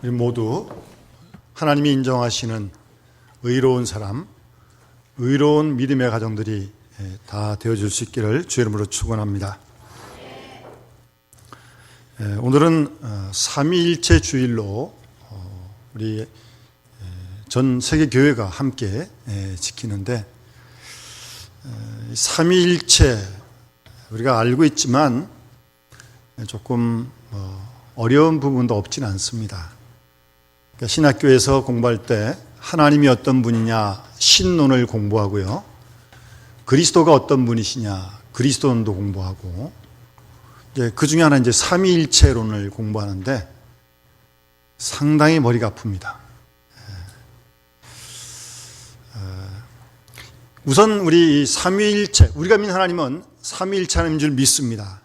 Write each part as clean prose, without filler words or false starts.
우리 모두 하나님이 인정하시는 의로운 사람, 의로운 믿음의 가정들이 다 되어줄 수 있기를 주의 이름으로 축원합니다. 오늘은 삼위일체 주일로 우리 전 세계 교회가 함께 지키는데, 삼위일체 우리가 알고 있지만 조금 어려운 부분도 없진 않습니다. 그러니까 신학교에서 공부할 때 하나님이 어떤 분이냐 신론을 공부하고요, 그리스도가 어떤 분이시냐 그리스도론도 공부하고, 그 중에 하나 삼위일체론을 공부하는데 상당히 머리가 아픕니다. 우선 우리 삼위일체, 우리가 믿는 하나님은 삼위일체 하나님인 줄 믿습니다.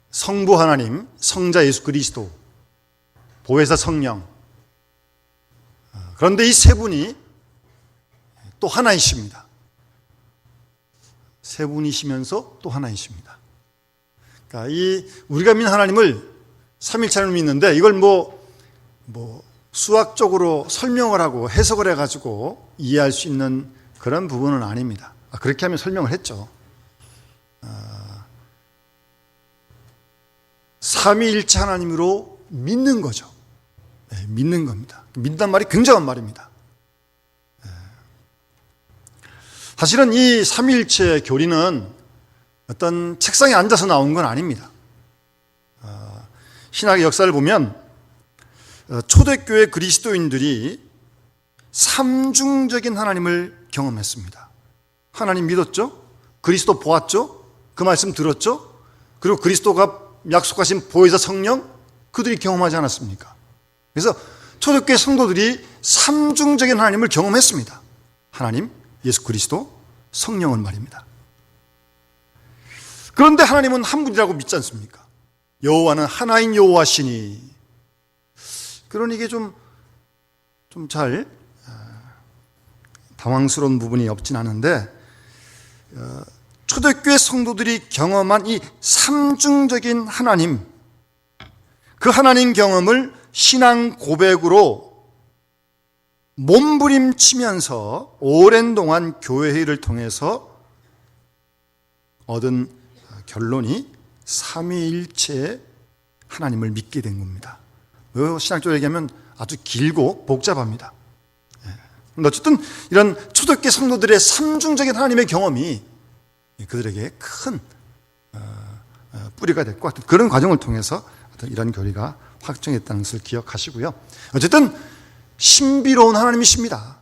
성부 하나님, 성자 예수 그리스도, 보혜사 성령. 그런데 이 세 분이 또 하나이십니다. 세 분이시면서 또 하나이십니다. 그러니까 이 우리가 믿는 하나님을 삼위일체 하나님을 믿는데, 이걸 수학적으로 설명을 하고 해석을 해가지고 이해할 수 있는 그런 부분은 아닙니다. 그렇게 하면 설명을 했죠. 삼위일체 하나님으로 믿는 거죠. 믿는 겁니다. 믿는다는 말이 굉장한 말입니다. 사실은 이 삼위일체 교리는 어떤 책상에 앉아서 나온 건 아닙니다. 신학의 역사를 보면 초대교회 그리스도인들이 삼중적인 하나님을 경험했습니다. 하나님 믿었죠? 그리스도 보았죠? 그 말씀 들었죠? 그리고 그리스도가 약속하신 보혜사 성령, 그들이 경험하지 않았습니까? 그래서 초대교회 성도들이 삼중적인 하나님을 경험했습니다. 하나님, 예수 그리스도, 성령은 말입니다. 그런데 하나님은 한 분이라고 믿지 않습니까? 여호와는 하나인 여호와시니. 그러니 이게 좀 잘 당황스러운 부분이 없진 않은데, 초대교회 성도들이 경험한 이 삼중적인 하나님, 그 하나님 경험을 신앙 고백으로 몸부림치면서 오랜 동안 교회 회의를 통해서 얻은 결론이 삼위일체의 하나님을 믿게 된 겁니다. 신학적으로 얘기하면 아주 길고 복잡합니다. 그런데 어쨌든 이런 초대교회 성도들의 삼중적인 하나님의 경험이 그들에게 큰 뿌리가 됐고, 그런 과정을 통해서 이런 교리가 확정했다는 것을 기억하시고요. 어쨌든 신비로운 하나님이십니다.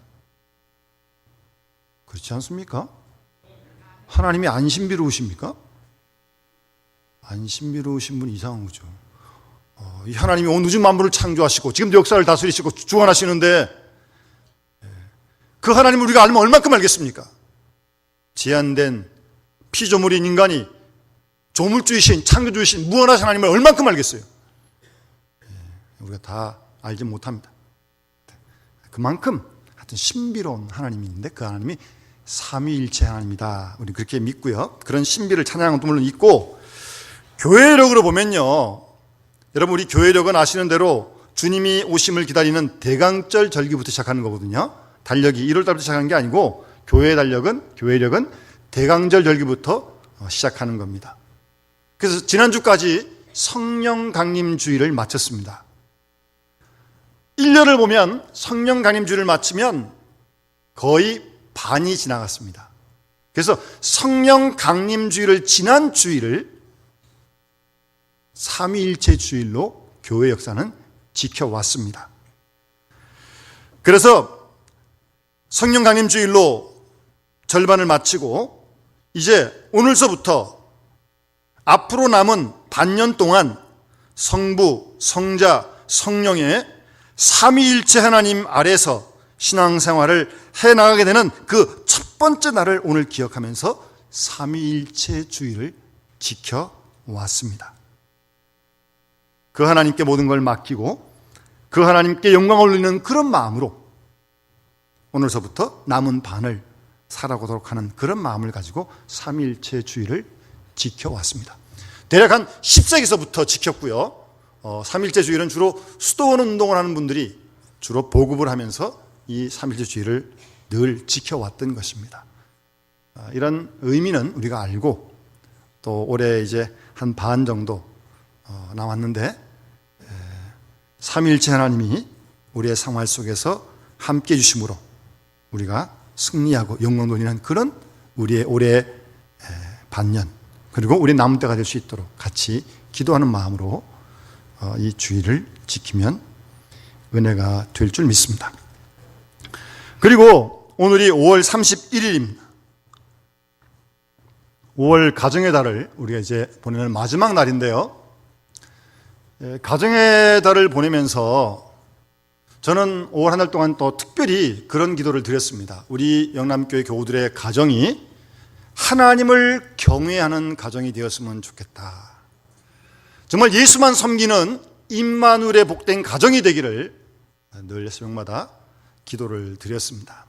그렇지 않습니까? 하나님이 안 신비로우십니까? 안 신비로우신 분이 이상한 거죠. 이 하나님이 온 우주 만물을 창조하시고 지금도 역사를 다스리시고 주관하시는데, 그 하나님을 우리가 알면 얼마큼 알겠습니까? 제한된 피조물인 인간이 조물주이신, 창조주이신 무한하신 하나님을 얼만큼 알겠어요? 우리가 다 알지 못합니다. 그만큼 하여튼 신비로운 하나님이 있는데, 그 하나님이 삼위일체 하나님이다, 우리 그렇게 믿고요. 그런 신비를 찬양하는 것도 물론 있고, 교회력으로 보면요, 여러분 우리 교회력은 아시는 대로 주님이 오심을 기다리는 대강절 절기부터 시작하는 거거든요. 달력이 1월달부터 시작하는 게 아니고, 교회력은 대강절 절기부터 시작하는 겁니다. 그래서 지난주까지 성령 강림 주일을 마쳤습니다. 1년을 보면 성령 강림 주일을 마치면 거의 반이 지나갔습니다. 그래서 성령 강림 주일을 지난 주일을 삼위일체 주일로 교회 역사는 지켜왔습니다. 그래서 성령 강림 주일로 절반을 마치고, 이제 오늘서부터 앞으로 남은 반년 동안 성부, 성자, 성령의 삼위일체 하나님 아래서 신앙생활을 해나가게 되는 그 첫 번째 날을 오늘 기억하면서 삼위일체 주일을 지켜왔습니다. 그 하나님께 모든 걸 맡기고 그 하나님께 영광을 올리는 그런 마음으로 오늘서부터 남은 반을 살아가도록 하는 그런 마음을 가지고 삼위일체 주일을 지켜왔습니다. 대략 한 10세기서부터 지켰고요. 3일째주일은 주로 수도원 운동을 하는 분들이 주로 보급을 하면서 이 3일째주일을 늘 지켜왔던 것입니다. 이런 의미는 우리가 알고 또 올해 이제 한 반 정도 남았는데 3일째 하나님이 우리의 생활 속에서 함께해 주심으로 우리가 승리하고 영광 돌리는 그런 우리의 올해 반년 그리고 우리 남은 때가 될 수 있도록 같이 기도하는 마음으로 이 주일을 지키면 은혜가 될 줄 믿습니다. 그리고 오늘이 5월 31일입니다. 5월 가정의 달을 우리가 이제 보내는 마지막 날인데요. 가정의 달을 보내면서 저는 5월 한 달 동안 또 특별히 그런 기도를 드렸습니다. 우리 영남교회 교우들의 가정이 하나님을 경외하는 가정이 되었으면 좋겠다. 정말 예수만 섬기는 임마누엘의 복된 가정이 되기를 늘 새벽마다 기도를 드렸습니다.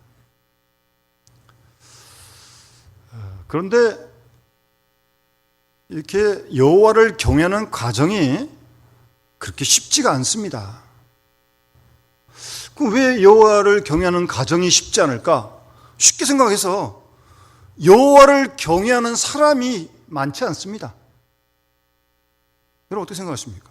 그런데 이렇게 여호와를 경외하는 가정이 그렇게 쉽지가 않습니다. 그럼 왜 여호와를 경외하는 가정이 쉽지 않을까? 쉽게 생각해서 여호와를 경외하는 사람이 많지 않습니다. 여러분 어떻게 생각하십니까?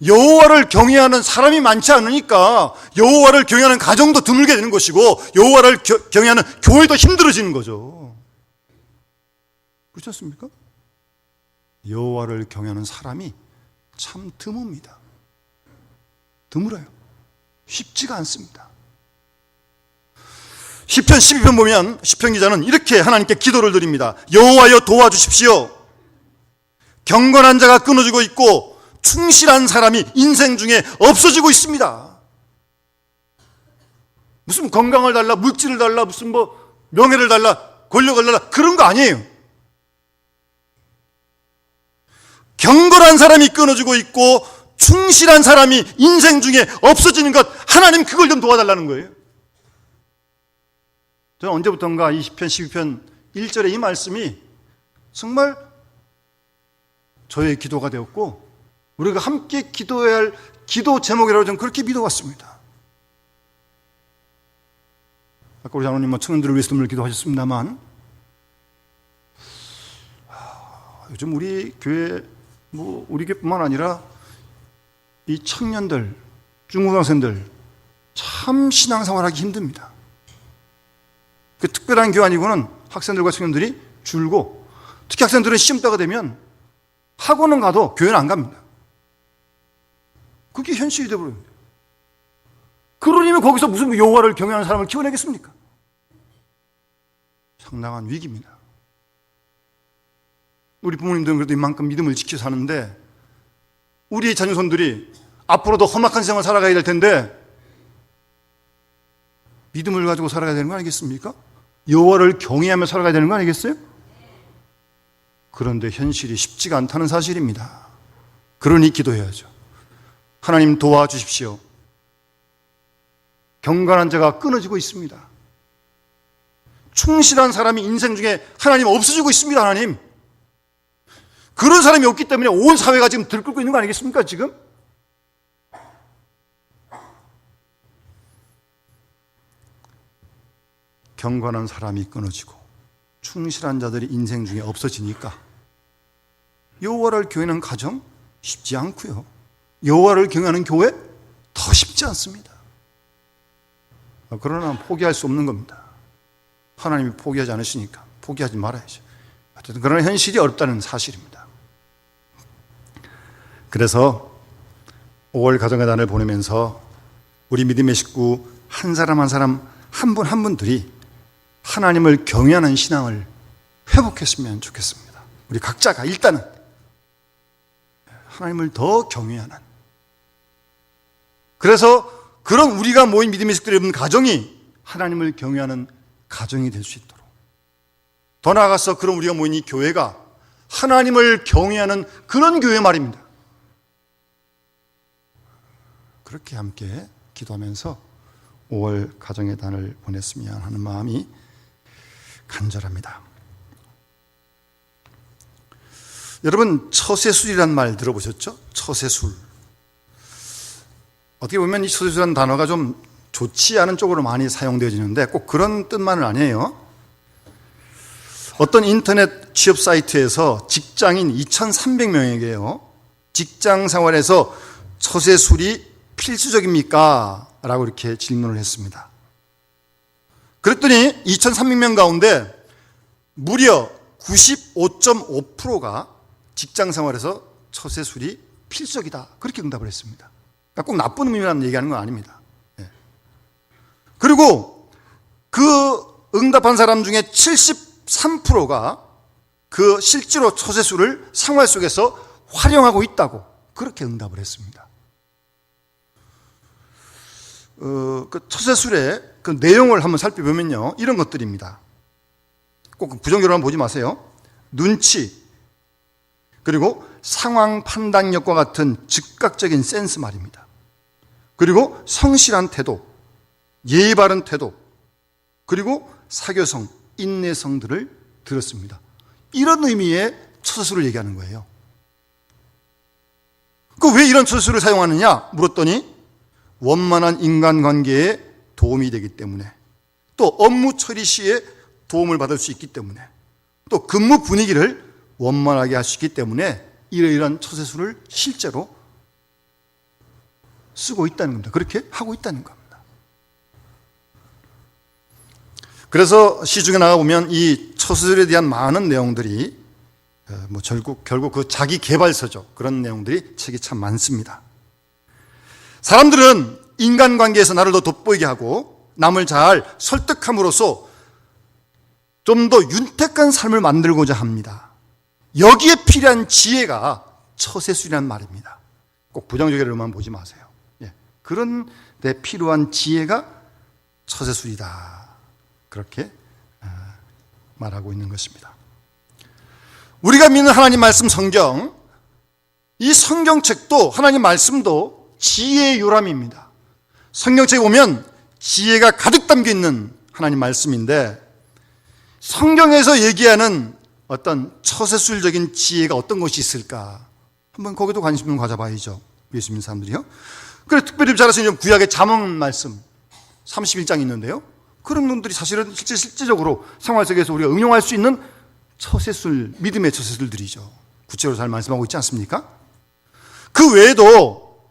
여호와를 경외하는 사람이 많지 않으니까 여호와를 경외하는 가정도 드물게 되는 것이고 여호와를 경외하는 교회도 힘들어지는 거죠. 그렇지 않습니까? 여호와를 경외하는 사람이 참 드뭅니다. 드물어요. 쉽지가 않습니다. 시편 12편 보면 시편 기자는 이렇게 하나님께 기도를 드립니다. 여호와여 도와주십시오. 경건한 자가 끊어지고 있고 충실한 사람이 인생 중에 없어지고 있습니다. 무슨 건강을 달라, 물질을 달라, 무슨 명예를 달라, 권력을 달라 그런 거 아니에요. 경건한 사람이 끊어지고 있고 충실한 사람이 인생 중에 없어지는 것, 하나님 그걸 좀 도와달라는 거예요. 저는 언제부턴가 이 시편 12편 1절의 이 말씀이 정말 저의 기도가 되었고 우리가 함께 기도해야 할 기도 제목이라고 저는 그렇게 믿어왔습니다. 아까 우리 장로님 청년들을 위해서 늘 기도하셨습니다만 요즘 우리 교회 우리 교회뿐만 아니라 이 청년들, 중고등학생들 참 신앙생활하기 힘듭니다. 그 특별한 교회 아니고는 학생들과 청년들이 줄고 특히 학생들은 시험 때가 되면 학원은 가도 교회는 안 갑니다. 그게 현실이 되어버립니다. 그러려면 거기서 무슨 여호와를 경외하는 사람을 키워내겠습니까? 상당한 위기입니다. 우리 부모님들은 그래도 이만큼 믿음을 지켜 사는데 우리 자녀손들이 앞으로도 험악한 생활을 살아가야 될 텐데 믿음을 가지고 살아가야 되는 거 아니겠습니까? 여호와를 경외하며 살아가야 되는 거 아니겠어요? 그런데 현실이 쉽지가 않다는 사실입니다. 그러니 기도해야죠. 하나님 도와주십시오. 경건한 자가 끊어지고 있습니다. 충실한 사람이 인생 중에 하나님 없어지고 있습니다. 하나님. 그런 사람이 없기 때문에 온 사회가 지금 들끓고 있는 거 아니겠습니까? 지금? 경건한 사람이 끊어지고 충실한 자들이 인생 중에 없어지니까 여호와를 경외하는 가정 쉽지 않고요. 여호와를 경외하는 교회 더 쉽지 않습니다. 그러나 포기할 수 없는 겁니다. 하나님이 포기하지 않으시니까 포기하지 말아야죠. 어쨌든 그러나 현실이 어렵다는 사실입니다. 그래서 5월 가정의 달을 보내면서 우리 믿음의 식구 한 사람 한 사람 한 분 한 분들이 하나님을 경외하는 신앙을 회복했으면 좋겠습니다. 우리 각자가 일단은 하나님을 더 경외하는, 그래서 그런 우리가 모인 믿음의 식구들이 있는 가정이 하나님을 경외하는 가정이 될 수 있도록, 더 나아가서 그런 우리가 모인 이 교회가 하나님을 경외하는 그런 교회 말입니다. 그렇게 함께 기도하면서 5월 가정의 달을 보냈으면 하는 마음이 간절합니다. 여러분, 처세술이란 말 들어보셨죠? 처세술. 어떻게 보면 이 처세술이라는 단어가 좀 좋지 않은 쪽으로 많이 사용되어지는데 꼭 그런 뜻만은 아니에요. 어떤 인터넷 취업 사이트에서 직장인 2,300명에게요. 직장 생활에서 처세술이 필수적입니까? 라고 이렇게 질문을 했습니다. 그랬더니 2,300명 가운데 무려 95.5%가 직장 생활에서 처세술이 필수적이다. 그렇게 응답을 했습니다. 그러니까 꼭 나쁜 의미만 얘기하는 건 아닙니다. 그리고 그 응답한 사람 중에 73%가 그 실제로 처세술을 생활 속에서 활용하고 있다고 그렇게 응답을 했습니다. 그 처세술의 그 내용을 한번 살펴보면요, 이런 것들입니다. 꼭 부정적으로만 보지 마세요. 눈치, 그리고 상황 판단력과 같은 즉각적인 센스 말입니다. 그리고 성실한 태도, 예의 바른 태도, 그리고 사교성, 인내성들을 들었습니다. 이런 의미의 처세술을 얘기하는 거예요. 왜 이런 처세술을 사용하느냐 물었더니 원만한 인간관계에 도움이 되기 때문에, 또 업무 처리 시에 도움을 받을 수 있기 때문에, 또 근무 분위기를 원만하게 할 수 있기 때문에 이러이러한 처세술을 실제로 쓰고 있다는 겁니다. 그렇게 하고 있다는 겁니다. 그래서 시중에 나가보면 이 처세술에 대한 많은 내용들이 결국 그 자기 개발서죠. 그런 내용들이 책이 참 많습니다. 사람들은 인간관계에서 나를 더 돋보이게 하고 남을 잘 설득함으로써 좀 더 윤택한 삶을 만들고자 합니다. 여기에 필요한 지혜가 처세술이라는 말입니다. 꼭 부정적으로만 보지 마세요. 그런 데 필요한 지혜가 처세술이다. 그렇게 말하고 있는 것입니다. 우리가 믿는 하나님 말씀 성경, 이 성경책도 하나님 말씀도 지혜의 요람입니다. 성경책에 보면 지혜가 가득 담겨 있는 하나님 말씀인데, 성경에서 얘기하는 어떤 처세술적인 지혜가 어떤 것이 있을까? 한번 거기도 관심 좀 가져봐야죠. 예수 믿는 사람들이요. 그래, 특별히 잘 아시는 구약의 잠언 말씀 31장 있는데요. 그런 놈들이 사실은 실제적으로 생활 속에서 우리가 응용할 수 있는 처세술, 믿음의 처세술들이죠. 구체적으로 잘 말씀하고 있지 않습니까? 그 외에도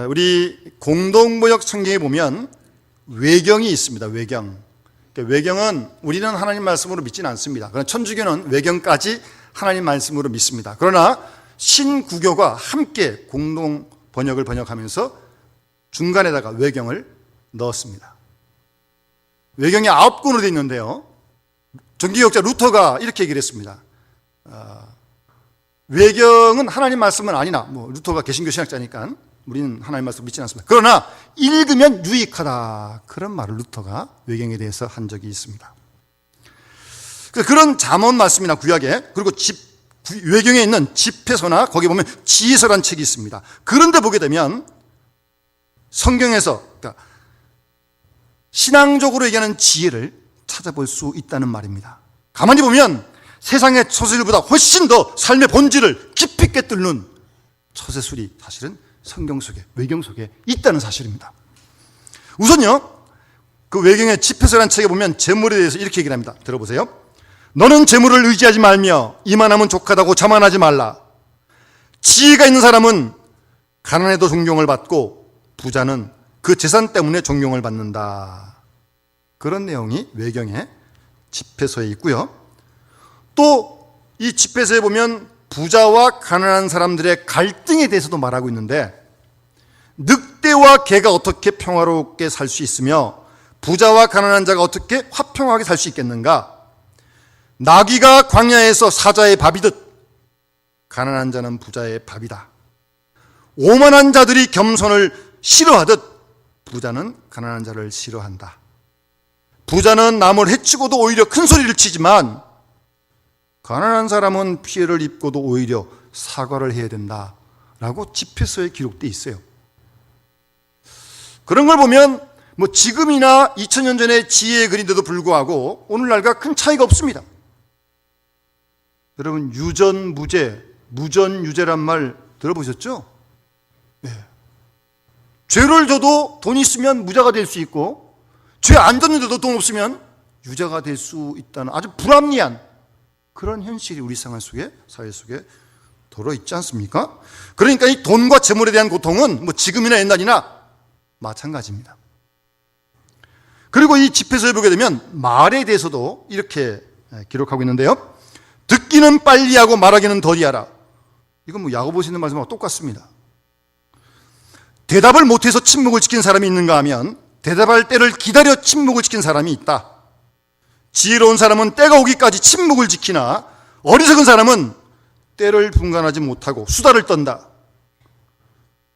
우리 공동번역 성경에 보면 외경이 있습니다. 외경은 우리는 하나님 말씀으로 믿지는 않습니다. 그러나 천주교는 외경까지 하나님 말씀으로 믿습니다. 그러나 신구교가 함께 공동 번역을 번역하면서 중간에다가 외경을 넣었습니다. 외경이 9권으로 되어 있는데요. 정기역자 루터가 이렇게 얘기를 했습니다. 외경은 하나님 말씀은 아니나, 루터가 개신교 신학자니까 우리는 하나님 말씀 믿지 않습니다. 그러나 읽으면 유익하다. 그런 말을 루터가 외경에 대해서 한 적이 있습니다. 그런 잠언 말씀이나 구약에, 그리고 외경에 있는 집회서나 거기 보면 지혜서라는 책이 있습니다. 그런데 보게 되면 성경에서, 그러니까 신앙적으로 얘기하는 지혜를 찾아볼 수 있다는 말입니다. 가만히 보면 세상의 처세술보다 훨씬 더 삶의 본질을 깊이 꿰뚫는 처세술이 사실은 성경 속에, 외경 속에 있다는 사실입니다. 우선요, 그 외경의 집회서라는 책에 보면 재물에 대해서 이렇게 얘기를 합니다. 들어보세요. 너는 재물을 의지하지 말며 이만하면 족하다고 자만하지 말라. 지혜가 있는 사람은 가난해도 존경을 받고 부자는 그 재산 때문에 존경을 받는다. 그런 내용이 외경의 집회서에 있고요. 또 이 집회서에 보면 부자와 가난한 사람들의 갈등에 대해서도 말하고 있는데, 늑대와 개가 어떻게 평화롭게 살 수 있으며 부자와 가난한 자가 어떻게 화평하게 살 수 있겠는가? 나귀가 광야에서 사자의 밥이듯 가난한 자는 부자의 밥이다. 오만한 자들이 겸손을 싫어하듯 부자는 가난한 자를 싫어한다. 부자는 남을 해치고도 오히려 큰 소리를 치지만 가난한 사람은 피해를 입고도 오히려 사과를 해야 된다라고 집회서에 기록되어 있어요. 그런 걸 보면 지금이나 2000년 전의 지혜의 글인데도 불구하고 오늘날과 큰 차이가 없습니다. 여러분 유전무죄, 무전유죄란 말 들어보셨죠? 네. 죄를 져도 돈 있으면 무죄가 될 수 있고 죄 안 졌는데도 돈 없으면 유죄가 될 수 있다는 아주 불합리한 그런 현실이 우리 생활 속에, 사회 속에 들어있지 않습니까? 그러니까 이 돈과 재물에 대한 고통은 뭐 지금이나 옛날이나 마찬가지입니다. 그리고 이 집회서에 보게 되면 말에 대해서도 이렇게 기록하고 있는데요. 듣기는 빨리 하고 말하기는 더디 하라. 이건 뭐 야고보서 있는 말씀하고 똑같습니다. 대답을 못해서 침묵을 지킨 사람이 있는가 하면 대답할 때를 기다려 침묵을 지킨 사람이 있다. 지혜로운 사람은 때가 오기까지 침묵을 지키나 어리석은 사람은 때를 분간하지 못하고 수다를 떤다.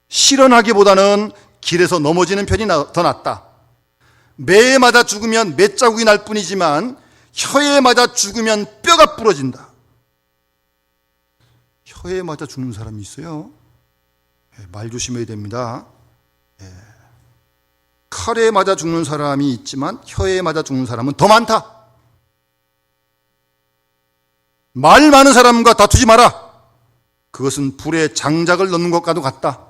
실언하기보다는 길에서 넘어지는 편이 더 낫다. 매에 맞아 죽으면 맷자국이 날 뿐이지만 혀에 맞아 죽으면 뼈가 부러진다. 혀에 맞아 죽는 사람이 있어요. 말 조심해야 됩니다. 칼에 맞아 죽는 사람이 있지만 혀에 맞아 죽는 사람은 더 많다. 말 많은 사람과 다투지 마라. 그것은 불에 장작을 넣는 것과도 같다.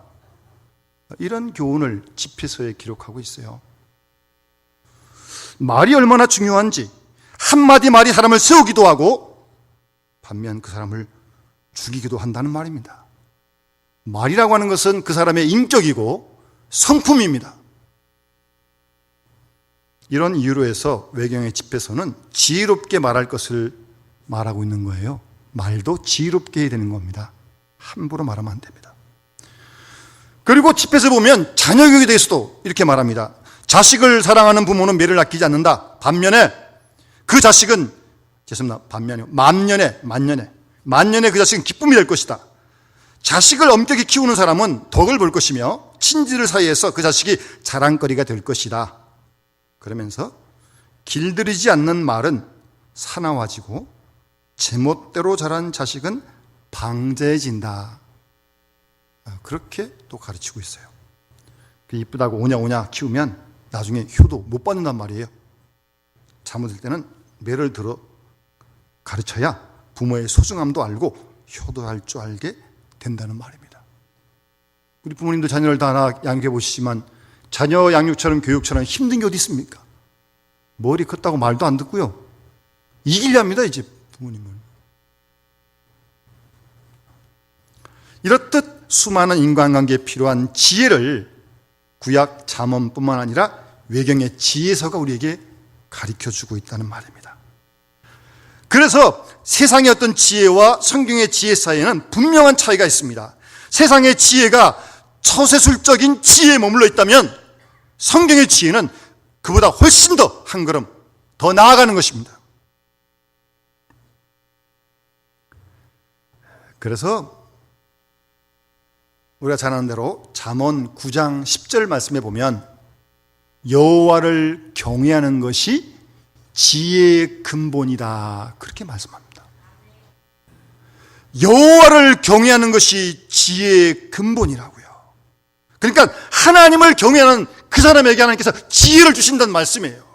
이런 교훈을 집회서에 기록하고 있어요. 말이 얼마나 중요한지, 한마디 말이 사람을 세우기도 하고 반면 그 사람을 죽이기도 한다는 말입니다. 말이라고 하는 것은 그 사람의 인격이고 성품입니다. 이런 이유로 해서 외경의 집회서는 지혜롭게 말할 것을 말하고 있는 거예요. 말도 지혜롭게 해야 되는 겁니다. 함부로 말하면 안 됩니다. 그리고 집회서 보면 자녀 교육에 대해서도 이렇게 말합니다. 자식을 사랑하는 부모는 매를 아끼지 않는다. 반면에 그 자식은, 죄송합니다, 만년에 그 자식은 기쁨이 될 것이다. 자식을 엄격히 키우는 사람은 덕을 볼 것이며 친지들 사이에서 그 자식이 자랑거리가 될 것이다. 그러면서 길들이지 않는 말은 사나워지고 제멋대로 자란 자식은 방자해진다. 그렇게 또 가르치고 있어요. 이쁘다고 오냐 키우면 나중에 효도 못 받는단 말이에요. 잘못될 때는 매를 들어 가르쳐야 부모의 소중함도 알고 효도할 줄 알게 된다는 말입니다. 우리 부모님도 자녀를 다 하나 양육해 보시지만 자녀 양육처럼 교육처럼 힘든 게 어디 있습니까? 머리 컸다고 말도 안 듣고요. 이기려 합니다, 이제 부모님은. 이렇듯 수많은 인간관계에 필요한 지혜를 구약 잠언뿐만 아니라 외경의 지혜서가 우리에게 가르쳐주고 있다는 말입니다. 그래서 세상의 어떤 지혜와 성경의 지혜 사이에는 분명한 차이가 있습니다. 세상의 지혜가 처세술적인 지혜에 머물러 있다면 성경의 지혜는 그보다 훨씬 더 한 걸음 더 나아가는 것입니다. 그래서 우리가 잘 아는 대로 잠언 9장 10절 말씀에 보면 여호와를 경외하는 것이 지혜의 근본이다, 그렇게 말씀합니다. 여호와를 경외하는 것이 지혜의 근본이라고요. 그러니까 하나님을 경외하는 그 사람에게 하나님께서 지혜를 주신다는 말씀이에요.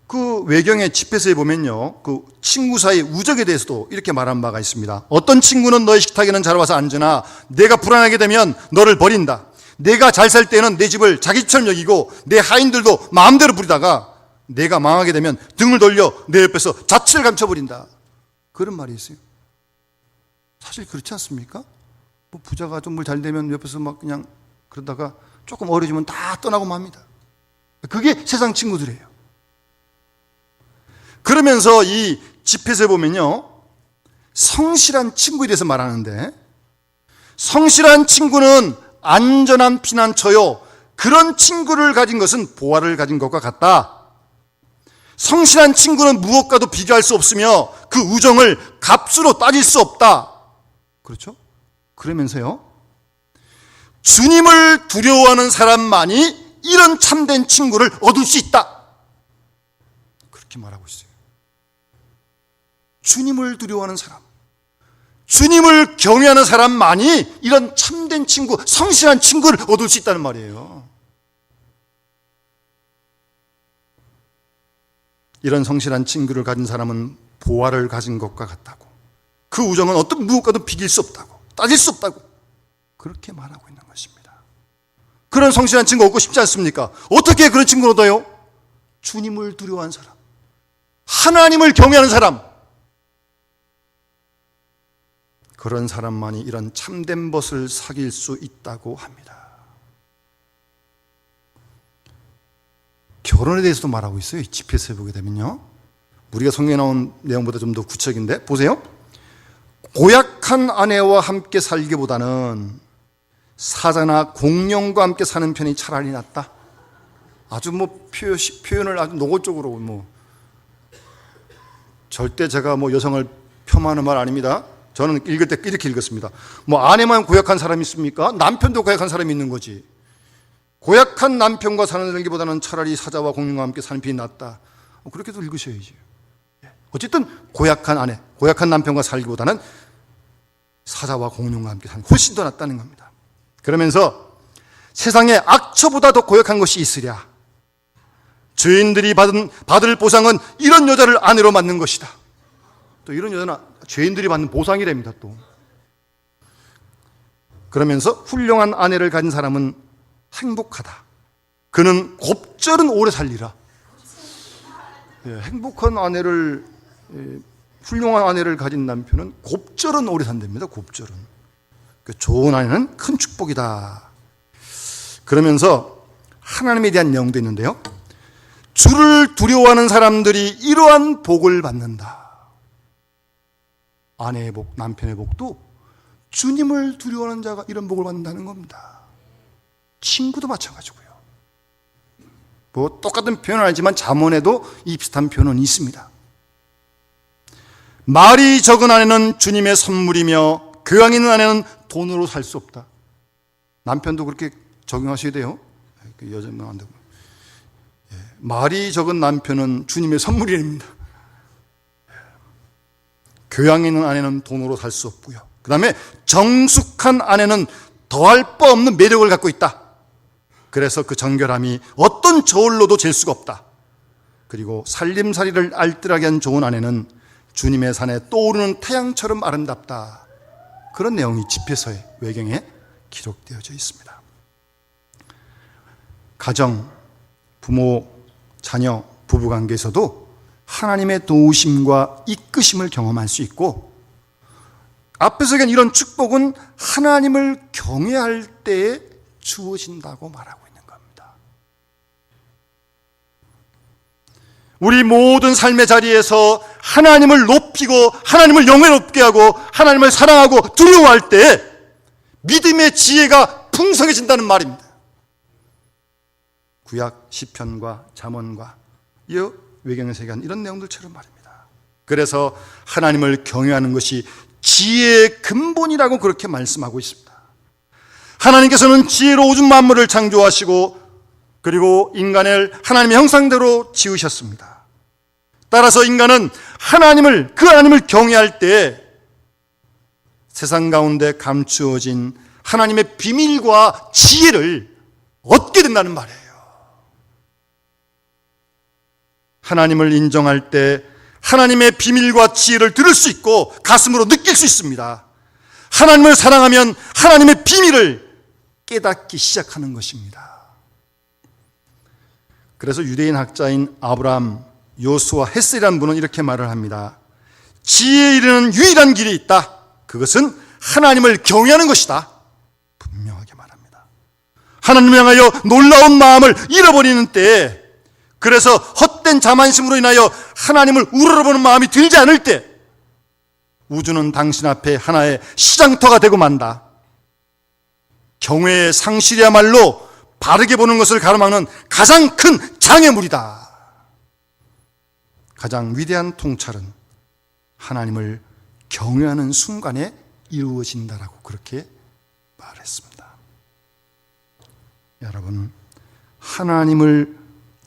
그 외경의 집회서에 보면요, 그 친구 사이 우적에 대해서도 이렇게 말한 바가 있습니다. 어떤 친구는 너의 식탁에는 잘 와서 앉으나 내가 불안하게 되면 너를 버린다. 내가 잘 살 때는 내 집을 자기 집처럼 여기고 내 하인들도 마음대로 부리다가 내가 망하게 되면 등을 돌려 내 옆에서 자취를 감춰버린다. 그런 말이 있어요. 사실 그렇지 않습니까? 뭐 부자가 좀 뭘 잘 되면 옆에서 막 그냥 그러다가 조금 어려지면 다 떠나고 맙니다. 그게 세상 친구들이에요. 그러면서 이 집회서에 보면요, 성실한 친구에 대해서 말하는데, 성실한 친구는 안전한 피난처요, 그런 친구를 가진 것은 보화를 가진 것과 같다. 성실한 친구는 무엇과도 비교할 수 없으며 그 우정을 값으로 따질 수 없다. 그렇죠? 그러면서요, 주님을 두려워하는 사람만이 이런 참된 친구를 얻을 수 있다, 그렇게 말하고 있어요. 주님을 두려워하는 사람, 주님을 경외하는 사람만이 이런 참된 친구, 성실한 친구를 얻을 수 있다는 말이에요. 이런 성실한 친구를 가진 사람은 보화를 가진 것과 같다고, 그 우정은 어떤 무엇과도 비길 수 없다고, 따질 수 없다고 그렇게 말하고 있는 것입니다. 그런 성실한 친구 얻고 싶지 않습니까? 어떻게 그런 친구를 얻어요? 주님을 두려워하는 사람, 하나님을 경외하는 사람, 그런 사람만이 이런 참된 벗을 사귈 수 있다고 합니다. 결혼에 대해서도 말하고 있어요. 이 집회에서 보게 되면요, 우리가 성경에 나온 내용보다 좀 더 구체적인데, 보세요. 고약한 아내와 함께 살기보다는 사자나 공룡과 함께 사는 편이 차라리 낫다. 아주 표현을 아주 노골적으로 절대 제가 여성을 폄하하는 말 아닙니다. 저는 읽을 때 이렇게 읽었습니다. 아내만 고약한 사람이 있습니까? 남편도 고약한 사람이 있는 거지. 고약한 남편과 사는 것보다는 차라리 사자와 공룡과 함께 사는 편이 낫다. 그렇게도 읽으셔야지. 어쨌든 고약한 아내, 고약한 남편과 살기보다는 사자와 공룡과 함께 사는 게 훨씬 더 낫다는 겁니다. 그러면서 세상에 악처보다 더 고약한 것이 있으랴. 죄인들이 받을 보상은 이런 여자를 아내로 맞는 것이다. 또 이런 여자는 죄인들이 받는 보상이랍니다. 또 그러면서 훌륭한 아내를 가진 사람은 행복하다. 그는 곱절은 오래 살리라. 행복한 아내를, 훌륭한 아내를 가진 남편은 곱절은 오래 산답니다. 곱절은. 좋은 아내는 큰 축복이다. 그러면서 하나님에 대한 내용도 있는데요, 주를 두려워하는 사람들이 이러한 복을 받는다. 아내의 복, 남편의 복도 주님을 두려워하는 자가 이런 복을 받는다는 겁니다. 친구도 마찬가지고요. 똑같은 표현은 아니지만 잠언에도 이 비슷한 표현은 있습니다. 말이 적은 아내는 주님의 선물이며 교양 있는 아내는 돈으로 살 수 없다. 남편도 그렇게 적용하셔야 돼요. 여자만 안 되고. 말이 적은 남편은 주님의 선물입니다. 교양 있는 아내는 돈으로 살 수 없고요. 그 다음에 정숙한 아내는 더할 바 없는 매력을 갖고 있다. 그래서 그 정결함이 어떤 저울로도 잴 수가 없다. 그리고 살림살이를 알뜰하게 한 좋은 아내는 주님의 산에 떠오르는 태양처럼 아름답다. 그런 내용이 집회서의 외경에 기록되어져 있습니다. 가정, 부모, 자녀, 부부관계에서도 하나님의 도우심과 이끄심을 경험할 수 있고, 앞에서 얘기한 이런 축복은 하나님을 경외할 때에 주어진다고 말하고 있는 겁니다. 우리 모든 삶의 자리에서 하나님을 높이고 하나님을 영예롭게 하고 하나님을 사랑하고 두려워할 때 믿음의 지혜가 풍성해진다는 말입니다. 구약 시편과 잠언과 이 외경에서 얘기한 이런 내용들처럼 말입니다. 그래서 하나님을 경외하는 것이 지혜의 근본이라고 그렇게 말씀하고 있습니다. 하나님께서는 지혜로 우주 만물을 창조하시고 그리고 인간을 하나님의 형상대로 지으셨습니다. 따라서 인간은 그 하나님을 경외할 때 세상 가운데 감추어진 하나님의 비밀과 지혜를 얻게 된다는 말이에요. 하나님을 인정할 때 하나님의 비밀과 지혜를 들을 수 있고 가슴으로 느낄 수 있습니다. 하나님을 사랑하면 하나님의 비밀을 깨닫기 시작하는 것입니다. 그래서 유대인 학자인 아브라함, 요수아, 헤셀이라는 분은 이렇게 말을 합니다. 지혜에 이르는 유일한 길이 있다. 그것은 하나님을 경외하는 것이다. 분명하게 말합니다. 하나님을 향하여 놀라운 마음을 잃어버리는 때에, 그래서 헛된 자만심으로 인하여 하나님을 우러러보는 마음이 들지 않을 때 우주는 당신 앞에 하나의 시장터가 되고 만다. 경외의 상실이야말로 바르게 보는 것을 가로막는 가장 큰 장애물이다. 가장 위대한 통찰은 하나님을 경외하는 순간에 이루어진다라고 그렇게 말했습니다. 여러분, 하나님을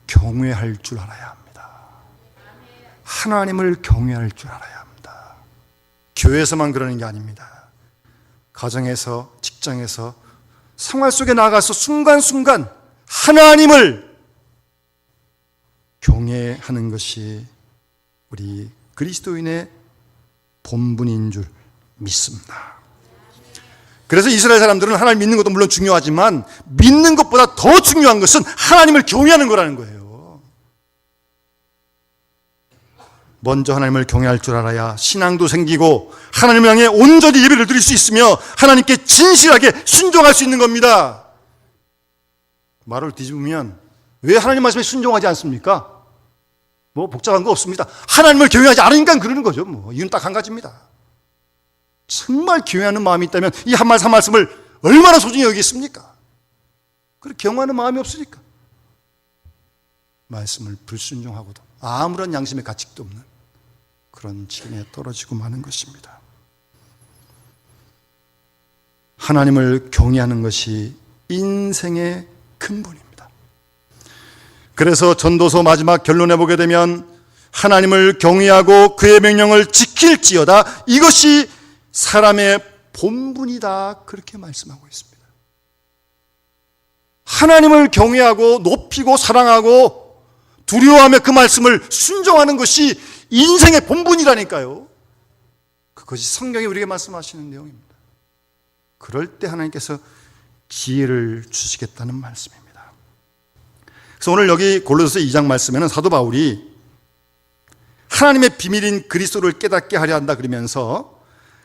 경외할 줄 알아야 합니다. 하나님을 경외할 줄 알아야 합니다. 교회에서만 그러는 게 아닙니다. 가정에서, 직장에서, 생활 속에 나가서 순간순간 하나님을 경외하는 것이 우리 그리스도인의 본분인 줄 믿습니다. 그래서 이스라엘 사람들은 하나님 믿는 것도 물론 중요하지만 믿는 것보다 더 중요한 것은 하나님을 경외하는 거라는 거예요. 먼저 하나님을 경외할 줄 알아야 신앙도 생기고 하나님을 향해 온전히 예배를 드릴 수 있으며 하나님께 진실하게 순종할 수 있는 겁니다. 말을 뒤집으면 왜 하나님 말씀에 순종하지 않습니까? 뭐 복잡한 거 없습니다. 하나님을 경외하지 않으니까 그러는 거죠. 이유는 딱 한 가지입니다. 정말 경외하는 마음이 있다면 이 한 말 한 말씀을 얼마나 소중히 여기겠습니까? 그렇게 경외하는 마음이 없으니까 말씀을 불순종하고도 아무런 양심의 가책도 없는 그런 지경에 떨어지고 마는 것입니다. 하나님을 경외하는 것이 인생의 근본입니다. 그래서 전도서 마지막 결론에 보게 되면 하나님을 경외하고 그의 명령을 지킬지어다 이것이 사람의 본분이다 그렇게 말씀하고 있습니다. 하나님을 경외하고 높이고 사랑하고 두려워하며 그 말씀을 순종하는 것이 인생의 본분이라니까요. 그것이 성경이 우리에게 말씀하시는 내용입니다. 그럴 때 하나님께서 지혜를 주시겠다는 말씀입니다. 그래서 오늘 여기 골로새서 2장 말씀에는 사도 바울이 하나님의 비밀인 그리스도를 깨닫게 하려 한다 그러면서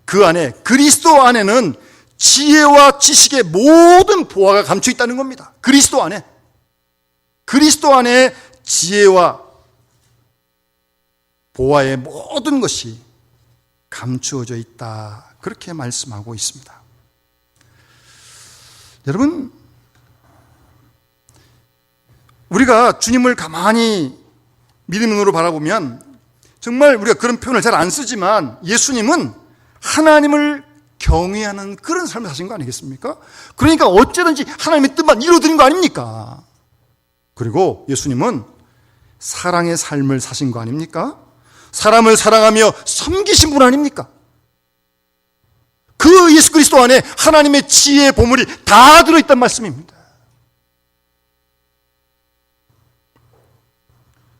그 안에 그리스도 안에는 지혜와 지식의 모든 보화가 감춰 있다는 겁니다. 그리스도 안에 지혜와 보화의 모든 것이 감추어져 있다 그렇게 말씀하고 있습니다. 여러분, 우리가 주님을 가만히 믿음의 눈으로 바라보면 정말 우리가 그런 표현을 잘 안 쓰지만 예수님은 하나님을 경외하는 그런 삶을 사신 거 아니겠습니까? 그러니까 어찌든지 하나님의 뜻만 이루어드린 거 아닙니까? 그리고 예수님은 사랑의 삶을 사신 거 아닙니까? 사람을 사랑하며 섬기신 분 아닙니까? 그 예수 그리스도 안에 하나님의 지혜의 보물이 다 들어있단 말씀입니다.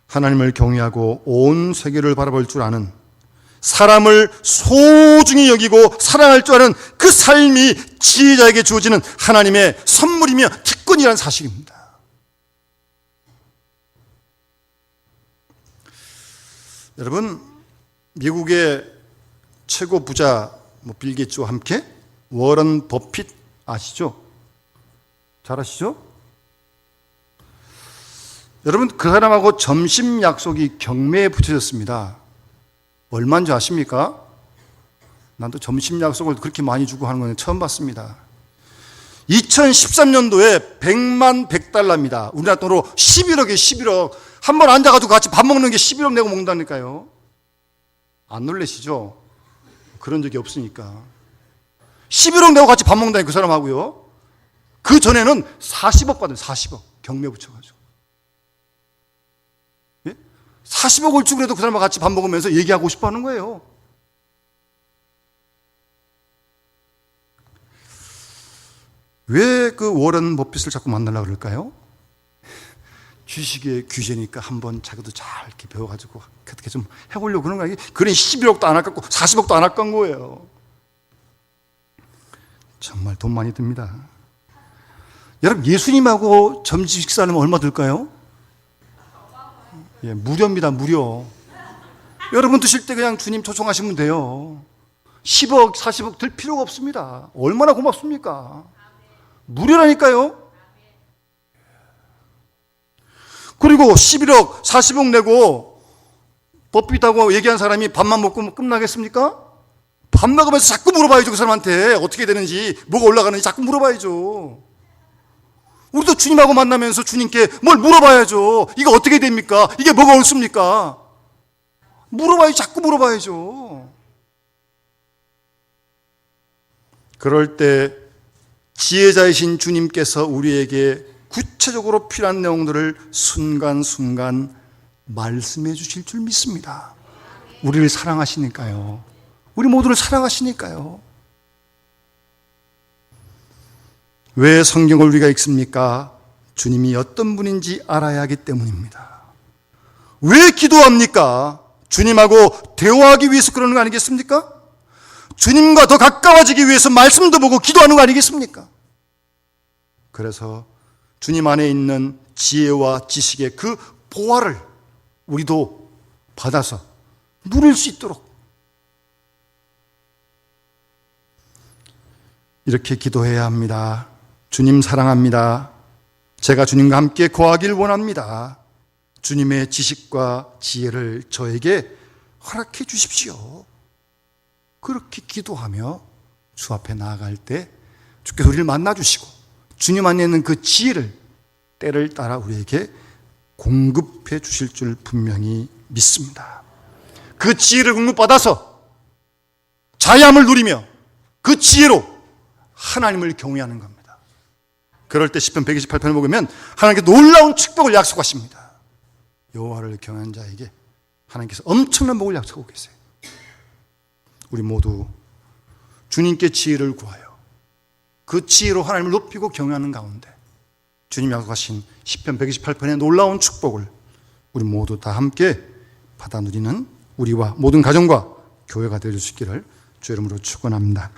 하나님을 경외하고 온 세계를 바라볼 줄 아는 사람을 소중히 여기고 사랑할 줄 아는 그 삶이 지혜자에게 주어지는 하나님의 선물이며 특권이라는 사실입니다. 여러분, 미국의 최고 부자 빌 게이츠와 함께 워런 버핏 아시죠? 잘 아시죠? 여러분, 그 사람하고 점심 약속이 경매에 붙여졌습니다. 얼마인 줄 아십니까? 난 또 점심 약속을 그렇게 많이 주고 하는 건 처음 봤습니다. 2013년도에 100만 100달러입니다. 우리나라 돈으로 11억이에요, 11억. 한 번 앉아가지고 같이 밥 먹는 게 11억 내고 먹는다니까요. 안 놀라시죠? 그런 적이 없으니까. 11억 내고 같이 밥 먹는다니 그 사람하고요. 그 전에는 40억 받아요, 40억. 경매 붙여가지고. 40억을 주고 그래도 그 사람과 같이 밥 먹으면서 얘기하고 싶어 하는 거예요. 왜 그 워런 버핏을 자꾸 만나려고 그럴까요? 주식의 규제니까 한번 자기도 잘 이렇게 배워가지고 어떻게 좀 해보려고 그런 거예요. 그래 11억도 안 아깝고 40억도 안 아까운 거예요. 정말 돈 많이 듭니다. 여러분, 예수님하고 점심 식사하면 얼마 들까요? 예, 무료입니다, 무료. 여러분 드실 때 그냥 주님 초청하시면 돼요. 10억, 40억 들 필요가 없습니다. 얼마나 고맙습니까? 무료라니까요. 그리고 11억, 40억 내고 버핏하고 얘기한 사람이 밥만 먹고 끝나겠습니까? 밥 먹으면서 자꾸 물어봐야죠. 그 사람한테 어떻게 되는지, 뭐가 올라가는지 자꾸 물어봐야죠. 우리도 주님하고 만나면서 주님께 뭘 물어봐야죠. 이거 어떻게 됩니까? 이게 뭐가 옳습니까? 물어봐야죠. 자꾸 물어봐야죠. 그럴 때 지혜자이신 주님께서 우리에게 구체적으로 필요한 내용들을 순간순간 말씀해 주실 줄 믿습니다. 우리를 사랑하시니까요. 우리 모두를 사랑하시니까요. 왜 성경을 우리가 읽습니까? 주님이 어떤 분인지 알아야 하기 때문입니다. 왜 기도합니까? 주님하고 대화하기 위해서 그러는 거 아니겠습니까? 주님과 더 가까워지기 위해서 말씀도 보고 기도하는 거 아니겠습니까? 그래서 주님 안에 있는 지혜와 지식의 그 보화를 우리도 받아서 누릴 수 있도록 이렇게 기도해야 합니다. 주님 사랑합니다. 제가 주님과 함께 거하길 원합니다. 주님의 지식과 지혜를 저에게 허락해 주십시오. 그렇게 기도하며 주 앞에 나아갈 때 주께서 우리를 만나주시고 주님 안에 있는 그 지혜를 때를 따라 우리에게 공급해 주실 줄 분명히 믿습니다. 그 지혜를 공급받아서 자유함을 누리며 그 지혜로 하나님을 경외하는 겁니다. 그럴 때 시편 128편을 보면 하나님께 놀라운 축복을 약속하십니다. 여호와를 경외하는 자에게 하나님께서 엄청난 복을 약속하고 계세요. 우리 모두 주님께 지혜를 구하여 그 지혜로 하나님을 높이고 경외하는 가운데 주님 약속하신 시편 128편의 놀라운 축복을 우리 모두 다 함께 받아 누리는 우리와 모든 가정과 교회가 되어줄 수 있기를 주의 이름으로 축원합니다.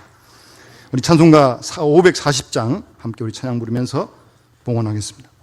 우리 찬송가 540장 함께 우리 찬양 부르면서 봉헌하겠습니다.